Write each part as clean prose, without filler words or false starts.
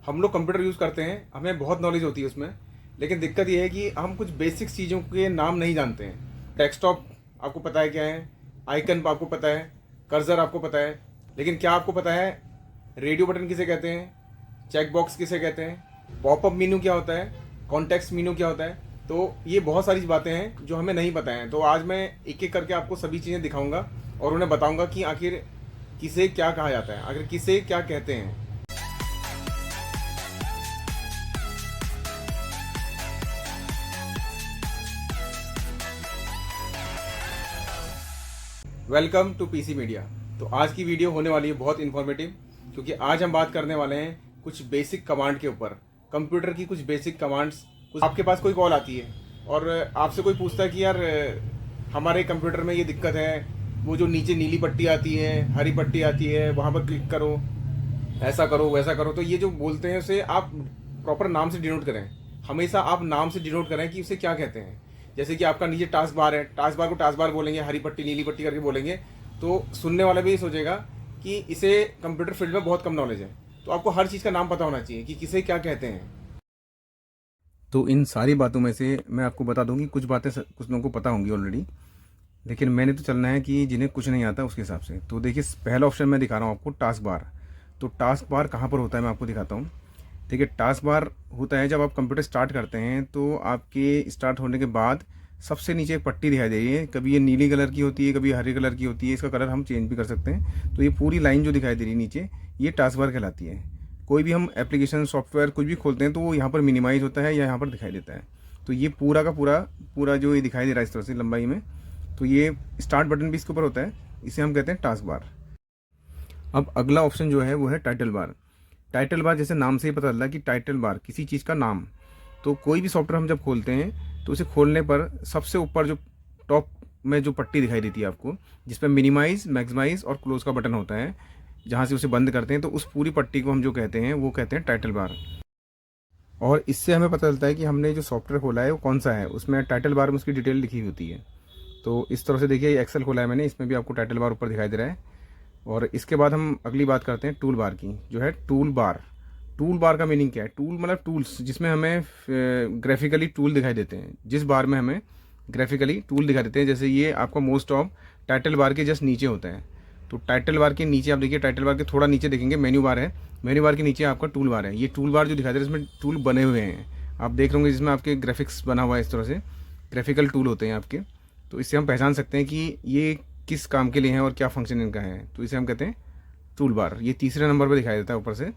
हम लोग computer use करते हैं, हमें बहुत नॉलेज होती है उसमें, लेकिन दिक्कत ये है कि हम कुछ बेसिक चीज़ों के नाम नहीं जानते हैं। डेस्कटॉप आपको पता है क्या है, आइकन आपको पता है, कर्सर आपको पता है, लेकिन क्या आपको पता है रेडियो बटन किसे कहते हैं, चेक बॉक्स किसे कहते हैं, पॉपअप मेनू क्या होता है, कॉन्टेक्स्ट मेनू क्या होता है। तो ये बहुत सारी बातें हैं जो हमें नहीं पता हैं। तो आज मैं एक एक करके आपको सभी चीज़ें दिखाऊंगा और उन्हें बताऊंगा कि आखिर किसे क्या कहा जाता है, आखिर किसे क्या कहते हैं। Welcome to PC media. तो आज की वीडियो होने वाली है बहुत इन्फॉर्मेटिव, क्योंकि आज हम बात करने वाले हैं कुछ बेसिक कमांड के ऊपर। कंप्यूटर की कुछ बेसिक कमांड्स। कुछ आपके पास कोई कॉल आती है और आपसे कोई पूछता है कि यार हमारे कंप्यूटर में ये दिक्कत है, वो जो नीचे नीली पट्टी आती है, हरी पट्टी आती है, वहाँ पर क्लिक करो, ऐसा करो वैसा करो। तो ये जो बोलते हैं उसे आप प्रॉपर नाम से डिनोट करें। हमेशा आप नाम से डिनोट करें कि उसे क्या कहते हैं। जैसे कि आपका नीचे टास्क बार है, टास्क बार को टास्क बार बोलेंगे, हरी पट्टी नीली पट्टी करके बोलेंगे, तो सुनने वाला भी ये सोचेगा कि इसे कंप्यूटर फील्ड में बहुत कम नॉलेज है। तो आपको हर चीज़ का नाम पता होना चाहिए कि किसे क्या कहते हैं। तो इन सारी बातों में से मैं आपको बता दूं कि कुछ बातें कुछ लोगों को पता होंगी ऑलरेडी, लेकिन मैंने तो चलना है कि जिन्हें कुछ नहीं आता उसके हिसाब से। तो देखिए, पहला ऑप्शन मैं दिखा रहा हूँ आपको, टास्क बार। तो टास्क बार कहाँ पर होता है मैं आपको दिखाता हूँ। देखिए, टास्क बार होता है जब आप कंप्यूटर स्टार्ट करते हैं तो आपके स्टार्ट होने के बाद सबसे नीचे एक पट्टी दिखाई दे रही है। कभी ये नीली कलर की होती है, कभी हरे कलर की होती है, इसका कलर हम चेंज भी कर सकते हैं। तो ये पूरी लाइन जो दिखाई दे रही है नीचे, ये टास्क बार कहलाती है। कोई भी हम एप्लीकेशन सॉफ्टवेयर कुछ भी खोलते हैं तो वो यहाँ पर मिनिमाइज होता है या यहाँ पर दिखाई देता है। तो ये पूरा का पूरा पूरा जो ये दिखाई दे रहा है इस तरह से लंबाई में, तो ये स्टार्ट बटन भी इसके ऊपर होता है, इसे हम कहते हैं टास्क बार। अब अगला ऑप्शन जो है वो है टाइटल बार। टाइटल बार जैसे नाम से ही पता चलता है कि टाइटल बार किसी चीज़ का नाम। तो कोई भी सॉफ्टवेयर हम जब खोलते हैं तो उसे खोलने पर सबसे ऊपर जो टॉप में जो पट्टी दिखाई देती है आपको, जिसमें मिनिमाइज, मैक्सिमाइज और क्लोज का बटन होता है, जहाँ से उसे बंद करते हैं, तो उस पूरी पट्टी को हम जो कहते हैं वो कहते हैं टाइटल बार। और इससे हमें पता चलता है कि हमने जो सॉफ्टवेयर खोला है वो कौन सा है, उसमें टाइटल बार में उसकी डिटेल लिखी होती है। तो इस तरह से देखिए, एक्सेल खोला है मैंने, इसमें भी आपको टाइटल बार ऊपर दिखाई दे रहा है। और इसके बाद हम अगली बात करते हैं टूल बार की, जो है टूल बार। टूल बार का मीनिंग क्या है? टूल मतलब टूल्स, जिसमें हमें ग्राफिकली टूल दिखाई देते हैं, जिस बार में हमें ग्राफिकली टूल दिखाई देते हैं। जैसे ये आपका मोस्ट ऑफ टाइटल बार के जस्ट नीचे होता है। तो टाइटल बार के नीचे आप देखिए, टाइटल बार के थोड़ा नीचे देखेंगे मेन्यू बार है, मेन्यू बार के नीचे आपका टूल बार है। ये टूल बार जो दिखाई दे रहा है इसमें टूल बने हुए हैं, आप देख रहे होंगे, जिसमें आपके ग्राफिक्स बना हुआ है। इस तरह से ग्राफिकल टूल होते हैं आपके। तो इससे हम पहचान सकते हैं कि ये किस काम के लिए है और क्या फंक्शन इनका है। तो इसे हम कहते हैं टूल बार। ये तीसरे नंबर पर दिखाई देता है ऊपर से।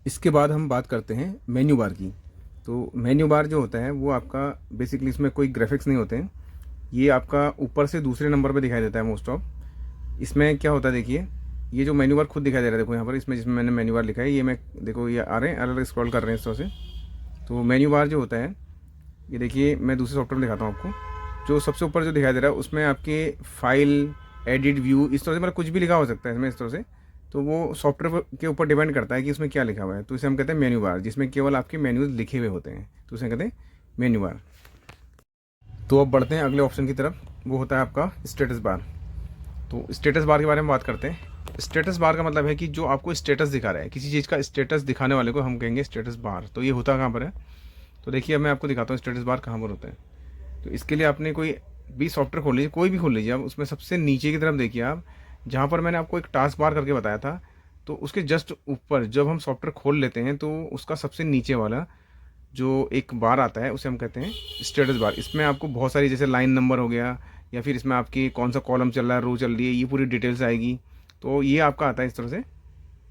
इसके बाद हम बात करते हैं मेन्यू बार की। तो मेन्यू बार जो होता है वो आपका बेसिकली, इसमें कोई ग्राफिक्स नहीं होते हैं, ये आपका ऊपर से दूसरे नंबर पर दिखाई देता है मोस्ट ऑफ। इसमें क्या होता है देखिए, ये जो मेन्यू बार खुद दिखाई दे रहा है, देखो यहाँ पर, इसमें जिसमें मैंने मेन्यू बार लिखा है, ये मैं देखो ये आ रहे हैं, अलग अलग स्क्रॉल कर रहे हैं इस तरह से। तो मेन्यू बार जो होता है, ये देखिए मैं दूसरे सॉफ्टवेयर में दिखाता हूँ आपको। जो सबसे ऊपर जो दिखाई दे रहा है उसमें आपके फाइल, एडिट, व्यू, इस तरह से, मतलब कुछ भी लिखा हो सकता है इसमें इस तरह से। तो वो सॉफ्टवेयर के ऊपर डिपेंड करता है कि उसमें क्या लिखा हुआ है। तो इसे हम कहते हैं मेन्यू बार, जिसमें केवल आपके मेन्यूज लिखे हुए होते हैं, तो उसे कहते हैं मेन्यू बार। तो अब बढ़ते हैं अगले ऑप्शन की तरफ, वो होता है आपका स्टेटस बार। तो स्टेटस बार के बारे में बात करते हैं। स्टेटस बार का मतलब है कि जो आपको स्टेटस दिखा रहा है, किसी चीज़ का स्टेटस दिखाने वाले को हम कहेंगे स्टेटस बार। तो ये होता कहाँ पर है? तो देखिए, अब मैं आपको दिखाता हूँ स्टेटस बार कहाँ पर होता है। तो इसके लिए आपने कोई भी सॉफ्टवेयर खोल लीजिए, कोई भी खोल लीजिए आप, उसमें सबसे नीचे की तरफ देखिए आप, जहाँ पर मैंने आपको एक टास्क बार करके बताया था, तो उसके जस्ट ऊपर जब हम सॉफ्टवेयर खोल लेते हैं तो उसका सबसे नीचे वाला जो एक बार आता है उसे हम कहते हैं स्टेटस बार। इसमें आपको बहुत सारी, जैसे लाइन नंबर हो गया, या फिर इसमें आपकी कौन सा कॉलम चल रहा है, रो चल रही है, ये पूरी डिटेल्स आएगी। तो ये आपका आता है इस तरह से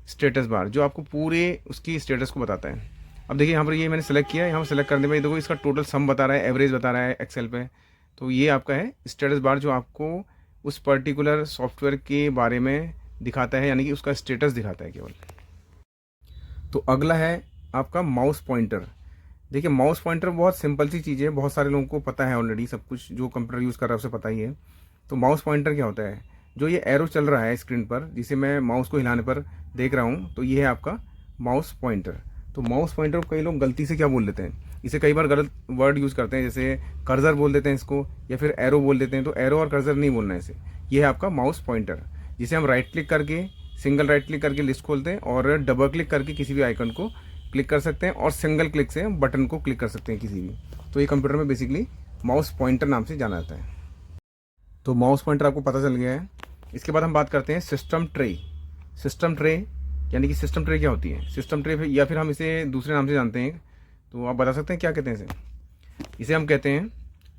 स्टेटस बार, जो आपको पूरे उसकी स्टेटस को बताता है। अब देखिए यहाँ पर, ये मैंने सेलेक्ट किया, यहाँ सेलेक्ट करने पर देखो इसका टोटल सम बता रहा है, एवरेज बता रहा है एक्सेल पे। तो ये आपका है स्टेटस बार, जो आपको उस पर्टिकुलर सॉफ्टवेयर के बारे में दिखाता है, यानी कि उसका स्टेटस दिखाता है केवल। तो अगला है आपका माउस पॉइंटर। देखिए, माउस पॉइंटर बहुत सिंपल सी चीज़ है, बहुत सारे लोगों को पता है ऑलरेडी, सब कुछ जो कंप्यूटर यूज़ कर रहा है उसे पता ही है। तो माउस पॉइंटर क्या होता है? जो ये एरो चल रहा है स्क्रीन पर, जिसे मैं माउस को हिलाने पर देख रहा हूँ, तो ये है आपका माउस पॉइंटर। तो माउस पॉइंटर को कई लोग गलती से क्या बोल देते हैं, इसे कई बार गलत वर्ड यूज़ करते हैं, जैसे कर्सर बोल देते हैं इसको, या फिर एरो बोल देते हैं। तो एरो और कर्सर नहीं बोलना है इसे, ये है आपका माउस पॉइंटर, जिसे हम राइट क्लिक करके सिंगल राइट क्लिक करके लिस्ट खोलते हैं और डबल क्लिक करके किसी भी आइकन को क्लिक कर सकते हैं और सिंगल क्लिक से बटन को क्लिक कर सकते हैं किसी भी। तो ये कंप्यूटर में बेसिकली माउस पॉइंटर नाम से जाना जाता है। तो माउस पॉइंटर आपको पता चल गया है। इसके बाद हम बात करते हैं सिस्टम ट्रे। सिस्टम ट्रे यानी कि सिस्टम ट्रे क्या होती है? सिस्टम ट्रे या फिर हम इसे दूसरे नाम से जानते हैं, तो आप बता सकते हैं क्या कहते हैं इसे? इसे हम कहते हैं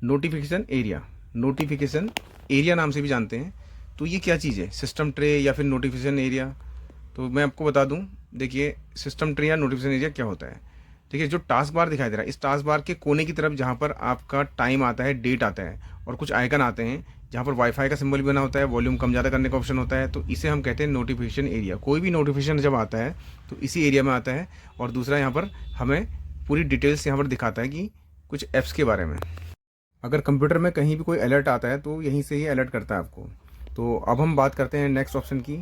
नोटिफिकेशन एरिया। नोटिफिकेशन एरिया नाम से भी जानते हैं। तो ये क्या चीज़ है, सिस्टम ट्रे या फिर नोटिफिकेशन एरिया? तो मैं आपको बता दूं, देखिए सिस्टम ट्रे या नोटिफिकेशन एरिया क्या होता है। देखिए जो टास्क बार दिखाई दे रहा है, इस टास्क बार के कोने की तरफ जहाँ पर आपका टाइम आता है, डेट आता है और कुछ आइकन आते हैं जहाँ पर वाईफाई का सिंबल भी बना होता है, वॉल्यूम कम ज़्यादा करने का ऑप्शन होता है, तो इसे हम कहते हैं नोटिफिकेशन एरिया। कोई भी नोटिफिकेशन जब आता है तो इसी एरिया में आता है। और दूसरा यहाँ पर हमें पूरी डिटेल्स यहाँ पर दिखाता है कि कुछ ऐप्स के बारे में। अगर कंप्यूटर में कहीं भी कोई अलर्ट आता है तो यहीं से ही अलर्ट करता है आपको। तो अब हम बात करते हैं नेक्स्ट ऑप्शन की,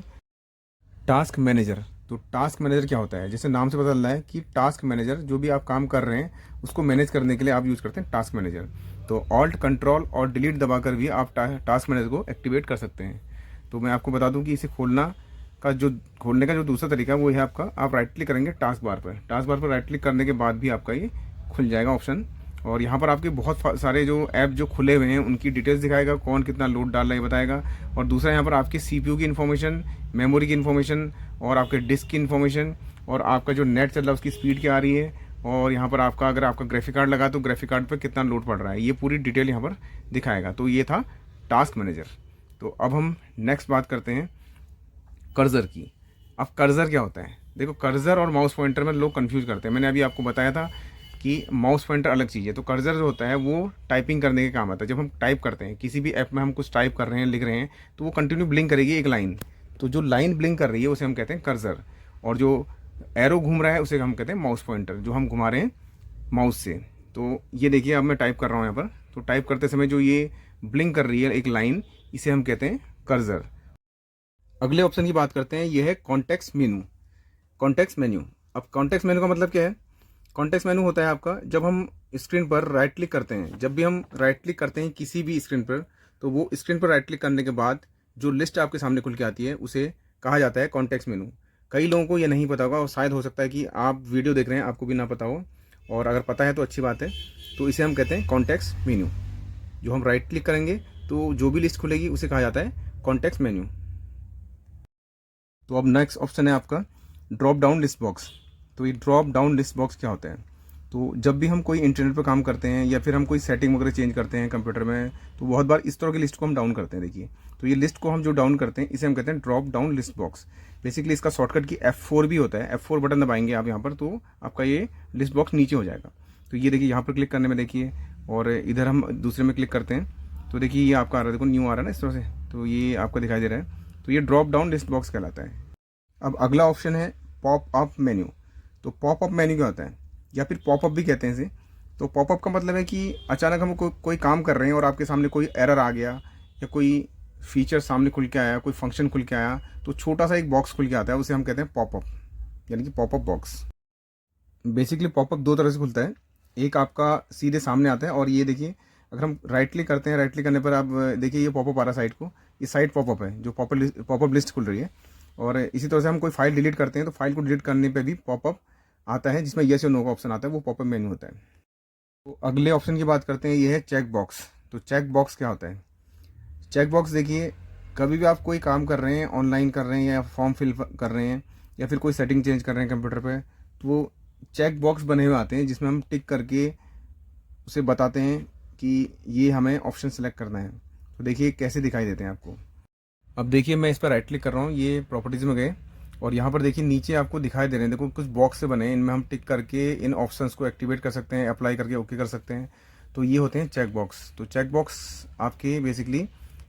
टास्क मैनेजर। तो टास्क मैनेजर क्या होता है? जैसे नाम से पता चल रहा है कि टास्क मैनेजर, जो भी आप काम कर रहे हैं उसको मैनेज करने के लिए आप यूज़ करते हैं टास्क मैनेजर। तो ऑल्ट कंट्रोल और डिलीट दबाकर भी आप टास्क मैनेजर को एक्टिवेट कर सकते हैं। तो मैं आपको बता दूं कि इसे खोलने का जो दूसरा तरीका है वो है आपका, आप राइट क्लिक करेंगे टास्क बार पर। टास्क बार पर राइट क्लिक करने के बाद भी आपका ये खुल जाएगा ऑप्शन, और यहाँ पर आपके बहुत सारे जो ऐप जो खुले हुए हैं उनकी डिटेल्स दिखाएगा, कौन कितना लोड डाल रहा है ये बताएगा। और दूसरा यहाँ पर आपकी CPU की इन्फॉर्मेशन, मेमोरी की इन्फॉर्मेशन और आपके डिस्क की इन्फॉर्मेशन और आपका जो नेट चल रहा है उसकी स्पीड क्या आ रही है, और यहाँ पर आपका अगर आपका ग्राफिक कार्ड लगा तो ग्राफिक कार्ड पर कितना लोड पड़ रहा है, ये पूरी डिटेल यहाँ पर दिखाएगा। तो ये था टास्क मैनेजर। तो अब हम नेक्स्ट बात करते हैं कर्सर की। अब कर्सर क्या होता है? देखो कर्सर और माउस पॉइंटर में लोग कंफ्यूज करते हैं। मैंने अभी आपको बताया था कि माउस पॉइंटर अलग चीज़ है। तो कर्सर जो होता है वो टाइपिंग करने के काम आता है। जब हम टाइप करते हैं किसी भी ऐप में, हम कुछ टाइप कर रहे हैं, लिख रहे हैं, तो वो कंटिन्यू ब्लिंक करेगी एक लाइन। तो जो लाइन ब्लिंक कर रही है उसे हम कहते हैं कर्सर, और जो एरो घूम रहा है उसे हम कहते हैं माउस पॉइंटर, जो हम घुमा रहे हैं माउस से। तो ये देखिए अब मैं टाइप कर रहा हूँ यहाँ पर, तो टाइप करते समय जो ये ब्लिंक कर रही है एक लाइन, इसे हम कहते हैं कर्सर। अगले ऑप्शन की बात करते हैं, ये है कॉन्टेक्स्ट मेनू। Context menu. अब कॉन्टेक्स्ट मेनू का मतलब क्या है? कॉन्टेक्स्ट मेनू होता है आपका, जब हम स्क्रीन पर राइट क्लिक करते हैं, जब भी हम राइट क्लिक करते हैं किसी भी स्क्रीन पर, तो वो स्क्रीन पर राइट क्लिक करने के बाद जो लिस्ट आपके सामने खुल के आती है उसे कहा जाता है कॉन्टेक्स्ट मेनू। कई लोगों को ये नहीं पता होगा, और शायद हो सकता है कि आप वीडियो देख रहे हैं आपको भी ना पता हो, और अगर पता है तो अच्छी बात है। तो इसे हम कहते हैं कॉन्टेक्स्ट मेन्यू। जो हम राइट क्लिक करेंगे तो जो भी लिस्ट खुलेगी उसे कहा जाता है कॉन्टेक्स्ट मेन्यू। तो अब नेक्स्ट ऑप्शन है आपका ड्रॉप डाउन लिस्ट बॉक्स। तो ये ड्रॉप डाउन लिस्ट बॉक्स क्या होता है? तो जब भी हम कोई इंटरनेट पर काम करते हैं या फिर हम कोई सेटिंग वगैरह चेंज करते हैं कंप्यूटर में, तो बहुत बार इस तरह की लिस्ट को हम डाउन करते हैं। देखिए, तो ये लिस्ट को हम जो डाउन करते हैं इसे हम कहते हैं drop down list box. Basically इसका शॉर्टकट की F4 भी होता है। F4 बटन दबाएंगे आप यहाँ पर, तो आपका ये लिस्ट बॉक्स नीचे हो जाएगा। तो ये देखिए यहाँ पर क्लिक करने में देखिए, और इधर हम दूसरे में क्लिक करते हैं तो देखिए ये आपका आ रहा है, देखो न्यू आ रहा है ना इस तरह से, तो ये आपको दिखाई दे रहा है। तो ये ड्रॉप डाउन लिस्ट बॉक्स कहलाता है। अब अगला ऑप्शन है पॉप अप मेन्यू। तो पॉप अप मेन्यू क्या होता है, या फिर पॉपअप भी कहते हैं इसे। तो पॉपअप का मतलब है कि अचानक हम कोई काम कर रहे हैं और आपके सामने कोई एरर आ गया, या कोई फीचर सामने खुल के आया, कोई फंक्शन खुल के आया, तो छोटा सा एक बॉक्स खुल के आता है, उसे हम कहते हैं पॉपअप, यानी कि पॉपअप बॉक्स। बेसिकली पॉपअप दो तरह से खुलता है, एक आपका सीधे सामने आता है, और ये देखिए अगर हम राइट क्लिक करते हैं, राइट क्लिक करने पर आप देखिए ये पॉपअप आ रहा है साइड को, ये साइड पॉपअप है जो पॉपअप लिस्ट खुल रही है। और इसी तरह से हम कोई फाइल डिलीट करते हैं तो फाइल को डिलीट करने पे भी पॉपअप आता है, जिसमें येस या नो का ऑप्शन आता है, वो पॉपअप मेन्यू होता है। तो अगले ऑप्शन की बात करते हैं, ये है चेक बॉक्स। तो चेक बॉक्स क्या होता है? चेक बॉक्स देखिए, कभी भी आप कोई काम कर रहे हैं, ऑनलाइन कर रहे हैं या फॉर्म फिल कर रहे हैं या फिर कोई सेटिंग चेंज कर रहे हैं कंप्यूटर पे, तो वो चेक बॉक्स बने हुए आते हैं जिसमें हम टिक करके उसे बताते हैं कि ये हमें ऑप्शन सेलेक्ट करना है। तो देखिए कैसे दिखाई देते हैं आपको। अब देखिए मैं इस पर राइट क्लिक कर रहा हूँ, ये प्रॉपर्टीज़ में गए, और यहाँ पर देखिए नीचे आपको दिखाई दे रहे हैं, देखो कुछ बॉक्स से बने हैं, इनमें हम टिक करके इन ऑप्शंस को एक्टिवेट कर सकते हैं, अप्लाई करके ओके कर सकते हैं। तो ये होते हैं चेक बॉक्स। तो चेक बॉक्स आपके बेसिकली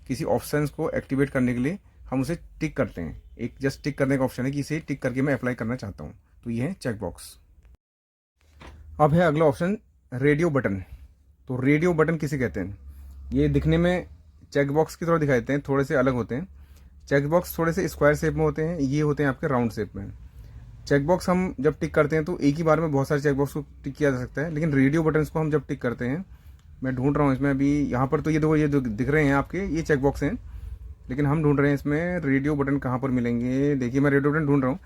किसी ऑप्शंस को एक्टिवेट करने के लिए हम उसे टिक करते हैं, एक जस्ट टिक करने का ऑप्शन है कि इसे टिक करके मैं अप्लाई करना चाहता हूँ। तो ये है चेक बॉक्स। अब है अगला ऑप्शन रेडियो बटन। तो रेडियो बटन किसे कहते हैं? ये दिखने में चेक बॉक्स की तरह दिखाई देते हैं, थोड़े से अलग होते हैं। चेक बॉक्स थोड़े से स्क्वायर शेप में होते हैं, ये होते हैं आपके राउंड शेप में। चेक बॉक्स हम जब टिक करते हैं तो एक ही बार में बहुत सारे चेक बॉक्स को टिक किया जा सकता है, लेकिन रेडियो बटन्स को हम जब टिक करते हैं, मैं ढूंढ रहा हूँ इसमें अभी, यहाँ पर तो ये देखो, ये दिख रहे हैं आपके, ये चेक बॉक्स हैं। लेकिन हम ढूंढ रहे हैं इसमें रेडियो बटन कहाँ पर मिलेंगे। देखिए मैं रेडियो बटन ढूंढ रहा हूँ।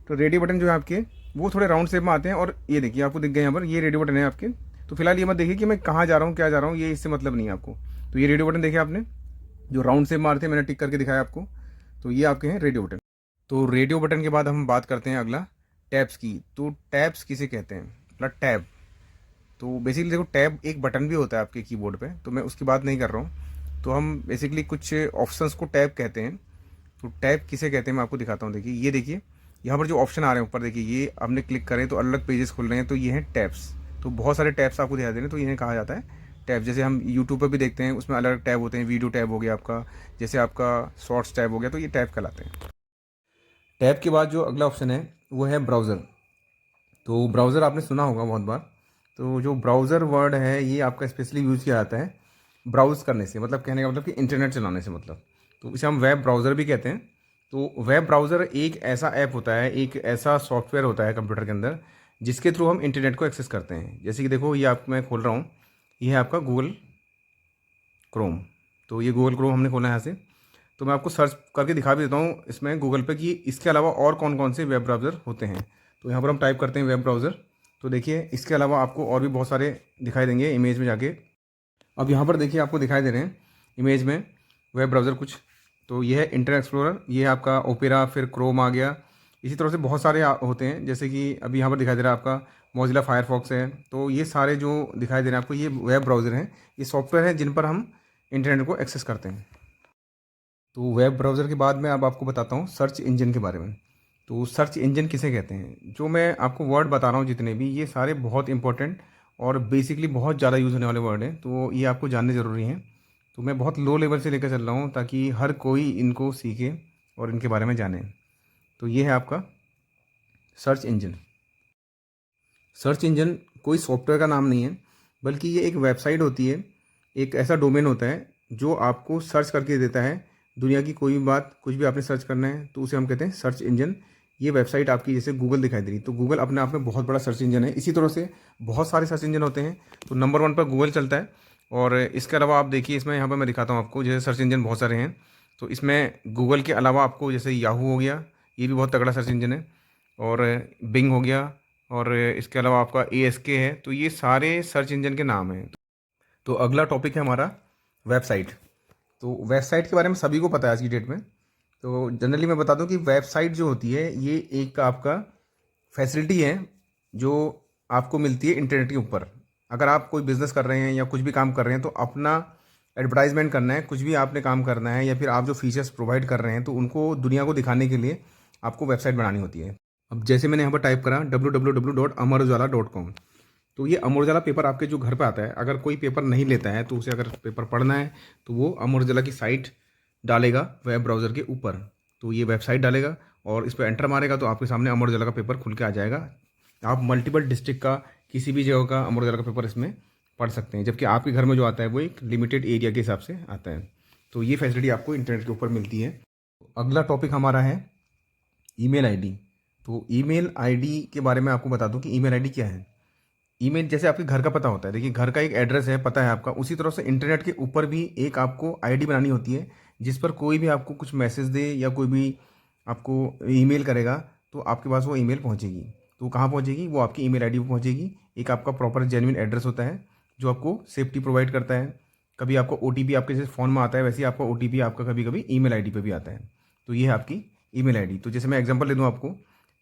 तो रेडियो बटन जो है आपके वो थोड़े राउंड शेप में आते हैं, और ये देखिए आपको दिख गए यहाँ पर, ये रेडियो बटन है आपके। तो फिलहाल ये मत देखिए कि मैं कहाँ जा रहा हूँ क्या जा रहा हूँ, ये इससे मतलब नहीं है आपको। तो ये रेडियो बटन देखिए आपने, जो राउंड शेप मारते हैं, मैंने टिक करके दिखाया आपको। तो ये आपके हैं रेडियो बटन। तो रेडियो बटन के बाद हम बात करते हैं अगला टैब्स की। तो टैब्स किसे कहते हैं, मतलब टैब। तो बेसिकली देखो, टैब एक बटन भी होता है आपके कीबोर्ड पे, तो मैं उसकी बात नहीं कर रहा हूँ। तो हम बेसिकली कुछ ऑप्शंस को टैब कहते हैं। तो टैब किसे कहते हैं मैं आपको दिखाता हूँ। देखिए ये देखिए, यहाँ पर जो ऑप्शन आ रहे हैं ऊपर, देखिए ये आपने क्लिक करें तो अलग पेजेस खुल रहे हैं, तो ये हैं टैब्स। तो बहुत सारे टैब्स आपको दिखाई दे रहे हैं, तो इन्हें कहा जाता है टैब। जैसे हम यूट्यूब पर भी देखते हैं, उसमें अलग अलग टैब होते हैं। वीडियो टैब हो गया आपका, जैसे आपका शॉर्ट्स टैब हो गया, तो ये टैब कहलाते हैं। टैब के बाद जो अगला ऑप्शन है वो है ब्राउज़र। तो ब्राउज़र आपने सुना होगा बहुत बार। तो जो ब्राउज़र वर्ड है ये आपका स्पेशली यूज़ किया जाता है ब्राउज़ करने से, मतलब कहने का मतलब कि इंटरनेट चलाने से मतलब। तो इसे हम वेब ब्राउज़र भी कहते हैं। तो वेब ब्राउज़र एक ऐसा ऐप होता है, एक ऐसा सॉफ्टवेयर होता है कंप्यूटर के अंदर, जिसके थ्रू हम इंटरनेट को एक्सेस करते हैं। जैसे कि देखो, ये आप मैं खोल रहा हूँ, ये है आपका गूगल क्रोम। तो ये गूगल क्रोम हमने खोला है यहाँ से। तो मैं आपको सर्च करके दिखा भी देता हूँ इसमें गूगल पे कि इसके अलावा और कौन कौन से वेब ब्राउज़र होते हैं। तो यहाँ पर हम टाइप करते हैं वेब ब्राउज़र। तो देखिए इसके अलावा आपको और भी बहुत सारे दिखाई देंगे इमेज में जाके। अब यहाँ पर देखिए आपको दिखाई दे रहे हैं इमेज में वेब ब्राउज़र कुछ। तो ये है इंटरनेट एक्सप्लोरर, ये है आपका ओपेरा, फिर क्रोम आ गया। इसी तरह से बहुत सारे होते हैं, जैसे कि अभी यहाँ पर दिखाई दे रहा है आपका मोजिला फायरफॉक्स है। तो ये सारे जो दिखाई दे रहे हैं आपको, ये वेब ब्राउज़र हैं, ये सॉफ्टवेयर हैं जिन पर हम इंटरनेट को एक्सेस करते हैं। तो वेब ब्राउज़र के बाद मैं अब आपको बताता हूँ सर्च इंजन के बारे में। तो सर्च इंजन किसे कहते हैं, जो मैं आपको वर्ड बता रहा हूँ जितने भी, ये सारे बहुत इंपॉर्टेंट और बेसिकली बहुत ज़्यादा यूज़ होने वाले वर्ड हैं, तो ये आपको जानने ज़रूरी हैं। तो मैं बहुत लो लेवल से लेकर चल रहा हूँ ताकि हर कोई इनको सीखे और इनके बारे में जाने। तो ये है आपका सर्च इंजन। सर्च इंजन कोई सॉफ्टवेयर का नाम नहीं है, बल्कि ये एक वेबसाइट होती है, एक ऐसा डोमेन होता है जो आपको सर्च करके देता है दुनिया की कोई भी बात, कुछ भी आपने सर्च करना है तो उसे हम कहते हैं सर्च इंजन। ये वेबसाइट आपकी जैसे गूगल दिखाई दे रही, तो गूगल अपने आप में बहुत बड़ा सर्च इंजन है। इसी तरह से बहुत सारे सर्च इंजन होते हैं, तो नंबर 1 पर गूगल चलता है। और इसके अलावा आप देखिए, इसमें यहाँ पर मैं दिखाता हूँ आपको, जैसे सर्च इंजन बहुत सारे हैं। तो इसमें गूगल के अलावा आपको जैसे याहू हो गया, ये भी बहुत तगड़ा सर्च इंजन है, और बिंग हो गया, और इसके अलावा आपका ASK है। तो ये सारे सर्च इंजन के नाम हैं। तो अगला टॉपिक है हमारा वेबसाइट। तो वेबसाइट के बारे में सभी को पता है आज की डेट में। तो जनरली मैं बता दूं कि वेबसाइट जो होती है ये एक आपका फैसिलिटी है जो आपको मिलती है इंटरनेट के ऊपर। अगर आप कोई बिज़नेस कर रहे हैं या कुछ भी काम कर रहे हैं, तो अपना एडवर्टाइजमेंट करना है, कुछ भी आपने काम करना है, या फिर आप जो फीचर्स प्रोवाइड कर रहे हैं तो उनको दुनिया को दिखाने के लिए आपको वेबसाइट बनानी होती है। अब जैसे मैंने यहाँ पर टाइप करा www.amarujala.com। तो ये अमर उजाला पेपर आपके जो घर पे आता है, अगर कोई पेपर नहीं लेता है तो उसे अगर पेपर पढ़ना है तो वो अमर उजाला की साइट डालेगा वेब ब्राउज़र के ऊपर। तो ये वेबसाइट डालेगा और इस पर एंटर मारेगा तो आपके सामने अमर उजाला का पेपर खुल के आ जाएगा। आप मल्टीपल डिस्ट्रिक्ट का, किसी भी जगह का अमर उजाला का पेपर इसमें पढ़ सकते हैं, जबकि आपके घर में जो आता है वो एक लिमिटेड एरिया के हिसाब से आता है। तो ये फैसिलिटी आपको इंटरनेट के ऊपर मिलती है। अगला टॉपिक हमारा है ईमेल आईडी। तो ईमेल आईडी के बारे में आपको बता दूं कि ईमेल आईडी क्या है। ईमेल जैसे आपके घर का पता होता है, देखिए घर का एक एड्रेस है, पता है आपका, उसी तरह से इंटरनेट के ऊपर भी एक आपको आईडी बनानी होती है, जिस पर कोई भी आपको कुछ मैसेज दे या कोई भी आपको ईमेल करेगा तो आपके पास वो ईमेल पहुंचेगी। तो कहाँ पहुंचेगी, वो आपकी ईमेल आईडी पर पहुंचेगी। एक आपका प्रॉपर जेन्युइन एड्रेस होता है जो आपको सेफ्टी प्रोवाइड करता है। कभी आपको OTP आपके जैसे फ़ोन में आता है, वैसे ही आपका OTP आपका कभी कभी ईमेल आईडी पे भी आता है। तो ये है आपकी ईमेल आईडी। तो जैसे मैं एग्जांपल ले दूँ आपको,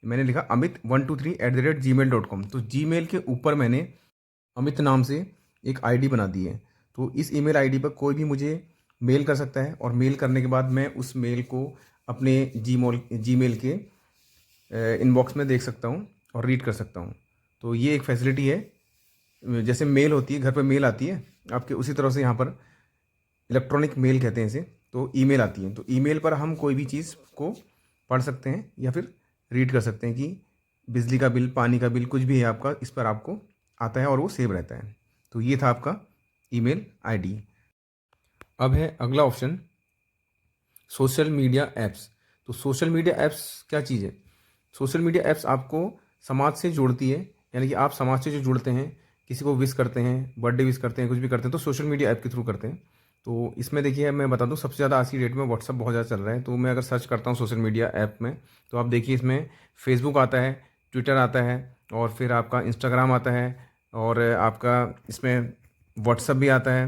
मैंने लिखा amit123@gmail.com। तो जीमेल के ऊपर मैंने अमित नाम से एक आईडी बना दी है। तो इस ईमेल आईडी पर कोई भी मुझे मेल कर सकता है, और मेल करने के बाद मैं उस मेल को अपने जीमेल के इनबॉक्स में देख सकता हूँ और रीड कर सकता हूँ। तो ये एक फैसिलिटी है। जैसे मेल होती है, घर पर मेल आती है आपके, उसी तरह से यहाँ पर इलेक्ट्रॉनिक मेल कहते हैं इसे, तो ईमेल आती है। तो ईमेल पर हम कोई भी चीज़ को पढ़ सकते हैं या फिर रीड कर सकते हैं कि बिजली का बिल, पानी का बिल, कुछ भी है आपका, इस पर आपको आता है और वो सेव रहता है। तो ये था आपका ईमेल आईडी। अब है अगला ऑप्शन सोशल मीडिया ऐप्स। तो सोशल मीडिया ऐप्स क्या चीज़ है। सोशल मीडिया ऐप्स आपको समाज से जोड़ती है, यानी कि आप समाज से जो जुड़ते हैं, किसी को विश करते हैं, बर्थडे विश करते हैं, कुछ भी करते हैं तो सोशल मीडिया ऐप के थ्रू करते हैं। तो इसमें देखिए मैं बता दूं, सबसे ज़्यादा आज की डेट में व्हाट्सअप बहुत ज़्यादा चल रहा है। तो मैं अगर सर्च करता हूं सोशल मीडिया ऐप में, तो आप देखिए इसमें फेसबुक आता है, ट्विटर आता है, और फिर आपका इंस्टाग्राम आता है, और आपका इसमें व्हाट्सअप भी आता है,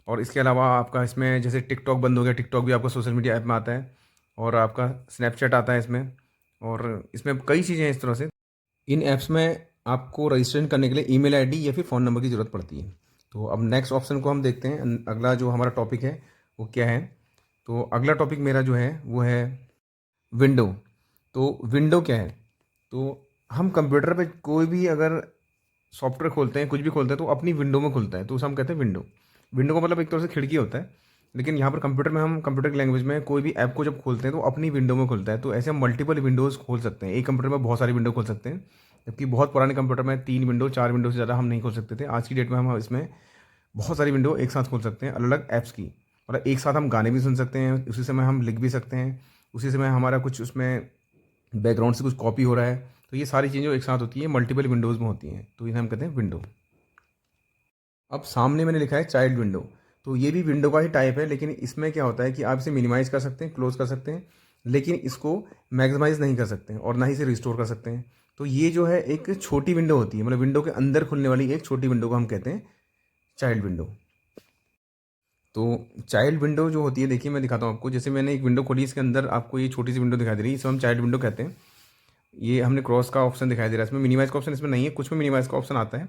और इसके अलावा आपका इसमें जैसे टिकटॉक बंद हो गया, टिकटॉक भी आपका सोशल मीडिया ऐप में आता है, और आपका स्नैपचैट आता है इसमें, और इसमें कई चीज़ें हैं इस तरह से। इन ऐप्स में आपको रजिस्ट्रेशन करने के लिए ईमेल आईडी या फिर फ़ोन नंबर की ज़रूरत पड़ती है। तो अब नेक्स्ट ऑप्शन को हम देखते हैं, अगला जो हमारा टॉपिक है वो क्या है। तो अगला टॉपिक मेरा जो है वो है विंडो। तो विंडो क्या है? तो हम कंप्यूटर पे कोई भी अगर सॉफ्टवेयर खोलते हैं, कुछ भी खोलते हैं, तो अपनी विंडो में खुलता है, तो उसे हम कहते हैं विंडो। विंडो का मतलब एक तरह से खिड़की होता है, लेकिन यहाँ पर कंप्यूटर में हम कंप्यूटर की लैंग्वेज में कोई भी ऐप को जब खोलते हैं तो अपनी विंडो में खुलता है। तो ऐसे हम मल्टीपल विंडोज़ खोल सकते हैं, एक कंप्यूटर में बहुत सारी विंडो खोल सकते हैं, जबकि बहुत पुराने कंप्यूटर में 3 विंडो 4 विंडो से ज़्यादा हम नहीं खोल सकते थे। आज की डेट में हम इसमें बहुत सारी विंडो एक साथ खोल सकते हैं अलग अलग ऐप्स की, और एक साथ हम गाने भी सुन सकते हैं, उसी समय हम लिख भी सकते हैं, उसी समय हमारा कुछ उसमें बैकग्राउंड से कुछ कॉपी हो रहा है। तो ये सारी चीज़ें जो एक साथ होती हैं मल्टीपल विंडोज़ में होती हैं, तो इन्हें हम कहते हैं विंडो। अब सामने मैंने लिखा है चाइल्ड विंडो। तो ये भी विंडो का ही टाइप है, लेकिन इसमें क्या होता है कि आप इसे मिनिमाइज़ कर सकते हैं, क्लोज कर सकते हैं, लेकिन इसको मैक्सिमाइज़ नहीं कर सकते हैं और ना ही इसे रिस्टोर कर सकते हैं। तो ये जो है एक छोटी विंडो होती है, मतलब विंडो के अंदर खुलने वाली एक छोटी विंडो को हम कहते हैं चाइल्ड विंडो। तो चाइल्ड विंडो जो होती है, देखिए मैं दिखाता हूँ आपको। जैसे मैंने एक विंडो खोली, इसके अंदर आपको ये छोटी सी विंडो दिखाई दे रही है, इसे हम चाइल्ड विंडो कहते हैं। ये हमने क्रॉस का ऑप्शन दिखाई दे रहा है, इसमें मिनिमाइज़ का ऑप्शन इसमें नहीं है, कुछ में मिनिमाइज़ का ऑप्शन आता है।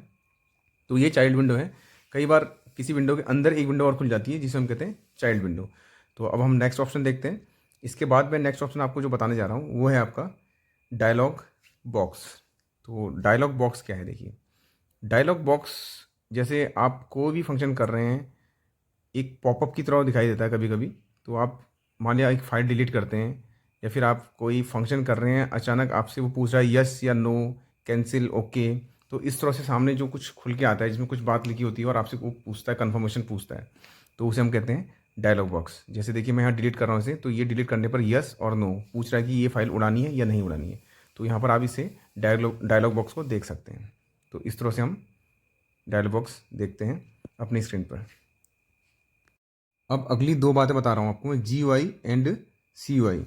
तो ये चाइल्ड विंडो है। कई बार किसी विंडो के अंदर एक विंडो और खुल जाती है, जिसे हम कहते हैं चाइल्ड विंडो। तो अब हम नेक्स्ट ऑप्शन देखते हैं। इसके बाद मैं नेक्स्ट ऑप्शन आपको जो बताने जा रहा हूँ वो है आपका डायलॉग बॉक्स। तो डायलॉग बॉक्स क्या है? देखिए, डायलॉग बॉक्स जैसे आप कोई भी फंक्शन कर रहे हैं, एक पॉपअप की तरह दिखाई देता है कभी कभी। तो आप मान लिया एक फ़ाइल डिलीट करते हैं, या फिर आप कोई फंक्शन कर रहे हैं, अचानक आपसे वो पूछ रहा है यस या नो, कैंसिल, ओके। तो इस तरह से सामने जो कुछ खुल के आता है, जिसमें कुछ बात लिखी होती है और आपसे वो पूछता है, कन्फर्मेशन पूछता है, तो उसे हम कहते हैं डायलॉग बॉक्स। जैसे देखिए मैं यहाँ डिलीट कर रहा हूँ इसे, तो ये डिलीट करने पर यस और नो पूछ रहा है कि ये फाइल उड़ानी है या नहीं उड़ानी है। तो यहाँ पर आप इसे डायलॉग बॉक्स को देख सकते हैं। तो इस तरह से हम डायलॉग बॉक्स देखते हैं अपनी स्क्रीन पर। अब अगली दो बातें बता रहा हूँ आपको मैं, GUI एंड CUI।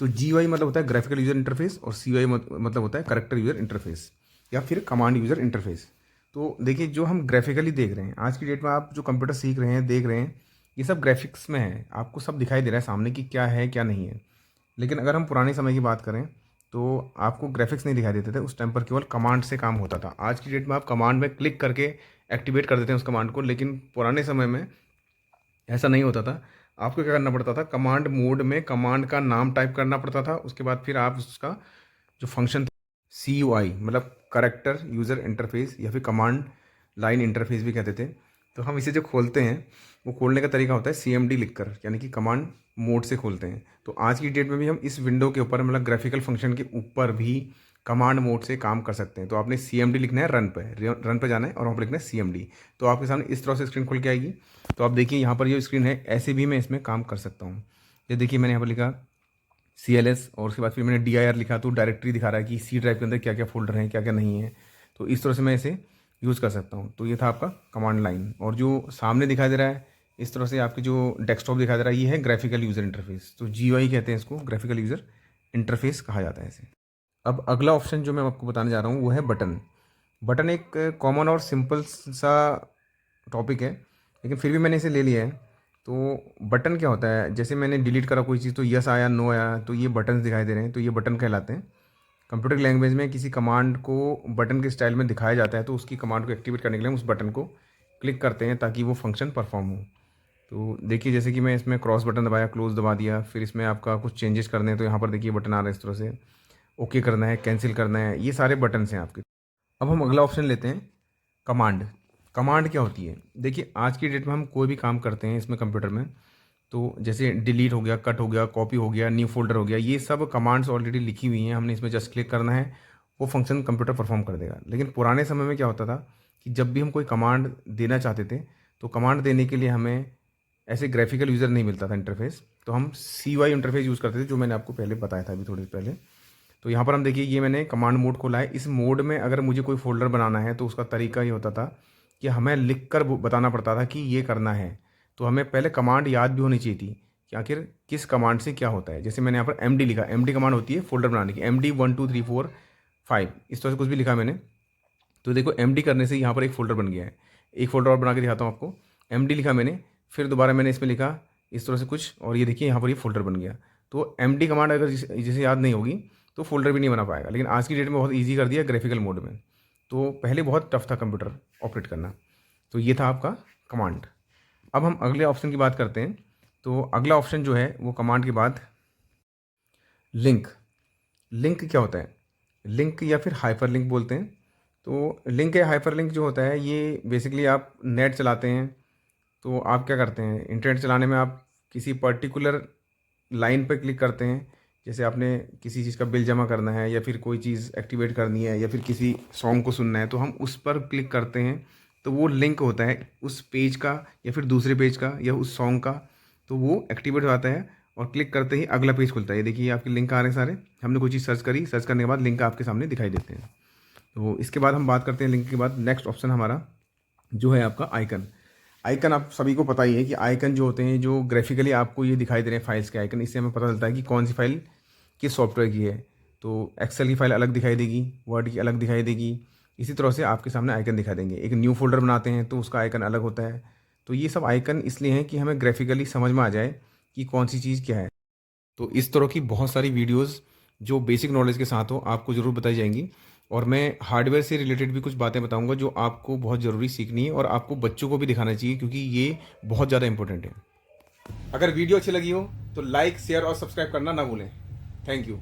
तो GUI मतलब होता है ग्राफिकल यूज़र इंटरफेस, और CUI मतलब होता है करेक्टर यूज़र इंटरफेस या फिर कमांड यूज़र इंटरफेस। तो देखिए, जो हम ग्राफिकली देख रहे हैं आज की डेट में, आप जो कंप्यूटर सीख रहे हैं, देख रहे हैं, ये सब ग्राफिक्स में है, आपको सब दिखाई दे रहा है सामने कि क्या है क्या नहीं है। लेकिन अगर हम पुराने समय की बात करें तो आपको ग्राफिक्स नहीं दिखाई देते थे, उस टाइम पर केवल कमांड से काम होता था। आज की डेट में आप कमांड में क्लिक करके एक्टिवेट कर देते हैं उस कमांड को, लेकिन पुराने समय में ऐसा नहीं होता था। आपको क्या करना पड़ता था, कमांड मोड में कमांड का नाम टाइप करना पड़ता था, उसके बाद फिर आप उसका जो फंक्शन CUI मतलब करेक्टर यूज़र इंटरफेस या फिर कमांड लाइन इंटरफेस भी कहते थे। तो हम इसे जो खोलते हैं वो खोलने का तरीका होता है CMD लिखकर, यानी कि कमांड मोड से खोलते हैं। तो आज की डेट में भी हम इस विंडो के ऊपर, मतलब ग्राफिकल फंक्शन के ऊपर भी कमांड मोड से काम कर सकते हैं। तो आपने CMD लिखना है, रन पे जाना है और वहाँ पर लिखना है CMD। तो आपके सामने इस तरह से स्क्रीन खुल के आएगी। तो आप देखिए यहाँ पर ये स्क्रीन है, ऐसे भी मैं इसमें काम कर सकता हूँ। ये देखिए मैंने यहाँ पर लिखा CLS, और उसके बाद फिर मैंने DIR लिखा, तो डायरेक्टरी दिखा रहा है कि C ड्राइव के अंदर क्या क्या फोल्डर हैं, क्या क्या नहीं है। तो इस तरह से मैं इसे यूज़ कर सकता हूँ। तो ये था आपका कमांड लाइन, और जो सामने दिखाई दे रहा है इस तरह से आपके जो डेस्कटॉप दिखाई दे रहा है, ये है ग्राफिकल यूज़र इंटरफेस। तो GUI कहते हैं इसको, ग्राफिकल यूज़र इंटरफेस कहा जाता है इसे। अब अगला ऑप्शन जो मैं आपको बताने जा रहा हूँ वो है बटन। बटन एक कॉमन और सिंपल सा टॉपिक है, लेकिन फिर भी मैंने इसे ले लिया है। तो बटन क्या होता है, जैसे मैंने डिलीट करा कोई चीज़, तो यस आया, नो आया, तो ये बटन दिखाई दे रहे हैं, तो ये बटन कहलाते हैं। कंप्यूटर की लैंग्वेज में किसी कमांड को बटन के स्टाइल में दिखाया जाता है, तो उसकी कमांड को एक्टिवेट करने के लिए हम उस बटन को क्लिक करते हैं ताकि वो फंक्शन परफॉर्म हो। तो देखिए जैसे कि मैं इसमें क्रॉस बटन दबाया, क्लोज दबा दिया, फिर इसमें आपका कुछ चेंजेस करने हैं तो यहाँ पर देखिए बटन आ रहा है इस तरह से, ओके करना है, कैंसिल करना है, ये सारे बटन्स हैं आपके। अब हम अगला ऑप्शन लेते हैं कमांड। कमांड क्या होती है? देखिए आज की डेट में हम कोई भी काम करते हैं इसमें कंप्यूटर में, तो जैसे डिलीट हो गया, कट हो गया, कॉपी हो गया, न्यू फोल्डर हो गया, ये सब कमांड्स ऑलरेडी लिखी हुई हैं, हमने इसमें जस्ट क्लिक करना है, वो फंक्शन कंप्यूटर परफॉर्म कर देगा। लेकिन पुराने समय में क्या होता था कि जब भी हम कोई कमांड देना चाहते थे, तो कमांड देने के लिए हमें ऐसे ग्राफिकल यूज़र नहीं मिलता था इंटरफेस, तो हम CUI इंटरफेस यूज़ करते थे, जो मैंने आपको पहले बताया था अभी थोड़ी देर पहले। तो यहाँ पर हम देखिए, ये मैंने कमांड मोड खोला है। इस मोड में अगर मुझे कोई फ़ोल्डर बनाना है तो उसका तरीका ये होता था कि हमें लिख कर बताना पड़ता था कि ये करना है। तो हमें पहले कमांड याद भी होनी चाहिए थी कि आखिर किस कमांड से क्या होता है। जैसे मैंने यहाँ पर MD लिखा, MD कमांड होती है फोल्डर बनाने की, MD 1 2 3 4 5, इस तरह से कुछ भी लिखा मैंने। तो देखो MD करने से यहाँ पर एक फ़ोल्डर बन गया है। एक फ़ोल्डर और बना के दिखाता हूँ आपको। MD लिखा मैंने, फिर दोबारा मैंने इसमें लिखा इस तरह से कुछ, और ये देखिए यहाँ पर ये फ़ोल्डर बन गया। तो MD कमांड अगर जिसे याद नहीं होगी तो फ़ोल्डर भी नहीं बना पाएगा। लेकिन आज की डेट में बहुत ईजी कर दिया ग्राफिकल मोड में। तो पहले बहुत टफ था कंप्यूटर ऑपरेट करना। तो ये था आपका कमांड। अब हम अगले ऑप्शन की बात करते हैं। तो अगला ऑप्शन जो है वो कमांड के बाद लिंक। लिंक क्या होता है? लिंक या फिर हाइपर लिंक बोलते हैं। तो लिंक या हाइपर लिंक जो होता है ये बेसिकली आप नेट चलाते हैं तो आप क्या करते हैं, इंटरनेट चलाने में आप किसी पर्टिकुलर लाइन पर क्लिक करते हैं। जैसे आपने किसी चीज़ का बिल जमा करना है या फिर कोई चीज़ एक्टिवेट करनी है या फिर किसी सॉन्ग को सुनना है, तो हम उस पर क्लिक करते हैं। तो वो लिंक होता है उस पेज का या फिर दूसरे पेज का या उस सॉन्ग का। तो वो एक्टिवेट हो जाता है और क्लिक करते ही अगला पेज खुलता है। ये देखिए आपके लिंक आ रहे हैं सारे। हमने कोई चीज़ सर्च करी, सर्च करने के बाद लिंक आपके सामने दिखाई देते हैं। तो इसके बाद हम बात करते हैं लिंक के बाद नेक्स्ट ऑप्शन हमारा जो है आपका आइकन। आइकन आप सभी को पता ही है कि आइकन जो होते हैं, जो ग्राफिकली आपको ये दिखाई दे रहे हैं फाइल्स के आइकन, इससे हमें पता चलता है कि कौन सी फाइल किस सॉफ्टवेयर की है। तो एक्सेल की फाइल अलग दिखाई देगी, वर्ड की अलग दिखाई देगी। इसी तरह से आपके सामने आइकन दिखाई देंगे। एक न्यू फोल्डर बनाते हैं तो उसका आइकन अलग होता है। तो ये सब आइकन इसलिए हैं कि हमें ग्राफिकली समझ में आ जाए कि कौन सी चीज़ क्या है। तो इस तरह की बहुत सारी वीडियोस जो बेसिक नॉलेज के साथ हो आपको ज़रूर बताई जाएंगी। और मैं हार्डवेयर से रिलेटेड भी कुछ बातें बताऊंगा जो आपको बहुत ज़रूरी सीखनी है और आपको बच्चों को भी दिखाना चाहिए, क्योंकि ये बहुत ज़्यादा इंपॉर्टेंट है। अगर वीडियो अच्छी लगी हो तो लाइक, शेयर और सब्सक्राइब करना ना भूलें। Thank you.